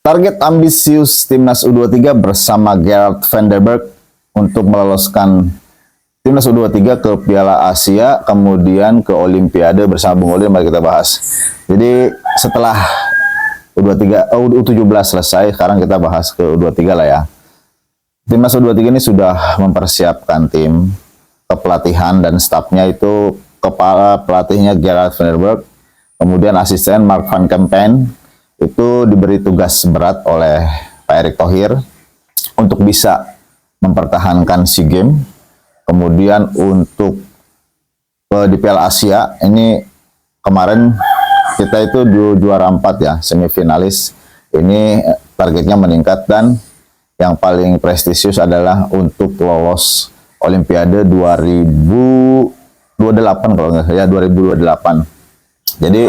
Target ambisius Timnas U23 bersama Gerard van der Berg untuk meloloskan Timnas U23 ke Piala Asia, kemudian ke Olimpiade bersama Bung Olin. Mari kita bahas. Jadi setelah U17 selesai, sekarang kita bahas ke U23 lah ya. Timnas U23 ini sudah mempersiapkan tim, kepelatihan dan stafnya itu kepala pelatihnya Gerard van der Berg, kemudian asisten Mark van Kempen. Itu diberi tugas berat oleh Pak Erick Thohir untuk bisa mempertahankan SEA Games. Kemudian untuk di Piala Asia ini kemarin kita itu juara 4 ya, semifinalis. Ini targetnya meningkat dan yang paling prestisius adalah untuk lolos Olimpiade 2028 kalau nggak salah ya, 2028. Jadi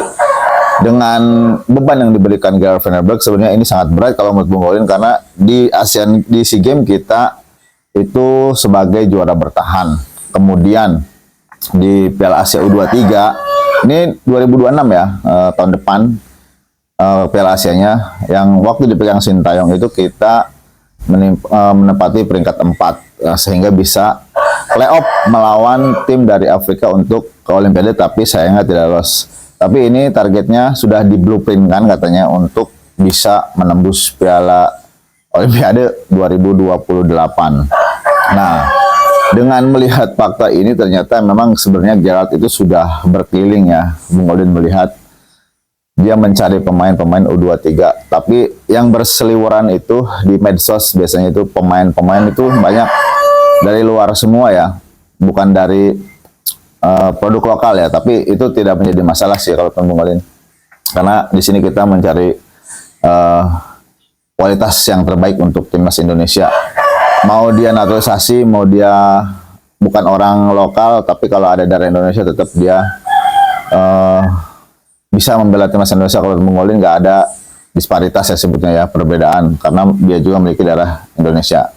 dengan beban yang diberikan Gerard van der Berg sebenarnya ini sangat berat kalau menurut Bung Olin, karena di SEA Games kita itu sebagai juara bertahan. Kemudian di Piala Asia U23 ini 2026 ya, tahun depan Piala Asianya yang waktu dipegang Sintayong itu kita menempati peringkat 4 sehingga bisa playoff melawan tim dari Afrika untuk ke Olimpiade, tapi sayangnya tidak lolos. Tapi ini targetnya sudah di blueprint-kan katanya untuk bisa menembus Piala Olimpiade 2028. Nah, dengan melihat fakta ini ternyata memang sebenarnya Gerard itu sudah berkeliling ya. Bung Olin melihat dia mencari pemain-pemain U23. Tapi yang berseliweran itu di medsos biasanya itu pemain-pemain itu banyak dari luar semua ya. Bukan dari produk lokal ya, tapi itu tidak menjadi masalah sih kalau Bung Olin, karena di sini kita mencari kualitas yang terbaik untuk timnas Indonesia. Mau dia naturalisasi, mau dia bukan orang lokal, tapi kalau ada darah Indonesia tetap dia bisa membela timnas Indonesia. Kalau Bung Olin nggak ada disparitas ya sebutnya ya, perbedaan, karena dia juga memiliki darah Indonesia.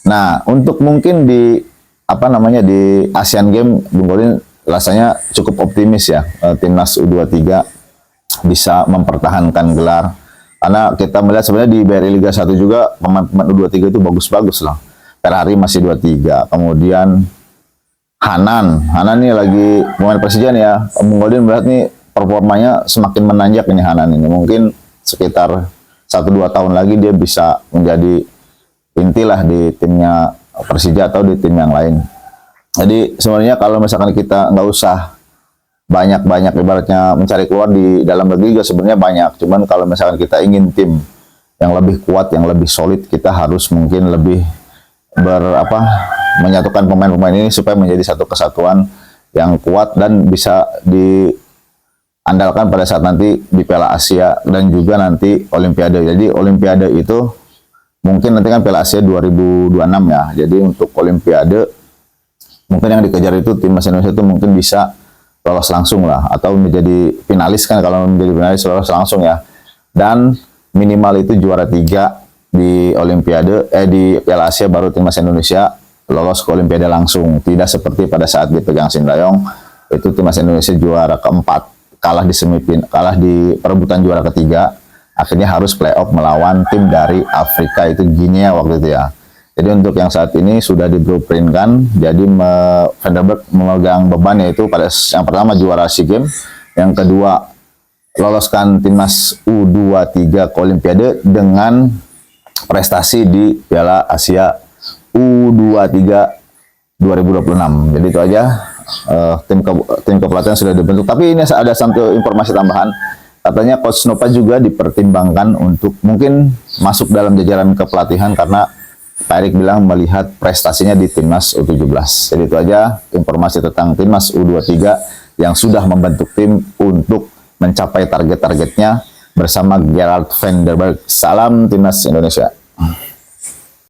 Nah, untuk mungkin di di Asian Games, Bung Olin rasanya cukup optimis ya, timnas U23 bisa mempertahankan gelar, karena kita melihat sebenarnya di BRI Liga 1 juga pemain-pemain U23 itu bagus-bagus loh. Ferrari masih 23, kemudian Hanan ini lagi pemain Persija nih ya. Bung Olin melihat nih performanya semakin menanjak ini Hanan ini, mungkin sekitar 1-2 tahun lagi dia bisa menjadi inti lah di timnya Persija atau di tim yang lain. Jadi sebenarnya kalau misalkan kita nggak usah banyak-banyak ibaratnya mencari keluar di dalam negeri juga sebenarnya banyak. Cuman kalau misalkan kita ingin tim yang lebih kuat, yang lebih solid, kita harus mungkin lebih menyatukan pemain-pemain ini supaya menjadi satu kesatuan yang kuat dan bisa diandalkan pada saat nanti di Piala Asia dan juga nanti Olimpiade. Jadi Olimpiade itu mungkin nanti kan Piala Asia 2026 ya. Jadi untuk Olimpiade mungkin yang dikejar itu timnas Indonesia itu mungkin bisa lolos langsung lah, atau menjadi finalis kan, kalau menjadi finalis lolos langsung ya. Dan minimal itu juara 3 di Olimpiade, di Piala Asia baru timnas Indonesia lolos ke Olimpiade langsung. Tidak seperti pada saat dipegang Sintayong, itu timnas Indonesia juara keempat, kalah di perebutan juara ketiga, akhirnya harus playoff melawan tim dari Afrika, itu Guinea waktu itu ya. Jadi untuk yang saat ini sudah di blueprint-kan, jadi Van der Berg memegang beban yaitu pada yang pertama juara SEA Games, yang kedua loloskan timnas U23 ke Olimpiade dengan prestasi di Piala Asia U23 2026. Jadi itu aja, tim kepelatihan sudah dibentuk. Tapi ini ada satu informasi tambahan, katanya Coach Nova juga dipertimbangkan untuk mungkin masuk dalam jajaran kepelatihan karena Pak Erick bilang melihat prestasinya di Timnas U17. Jadi itu aja informasi tentang Timnas U23 yang sudah membentuk tim untuk mencapai target-targetnya bersama Gerard van der Berg. Salam Timnas Indonesia.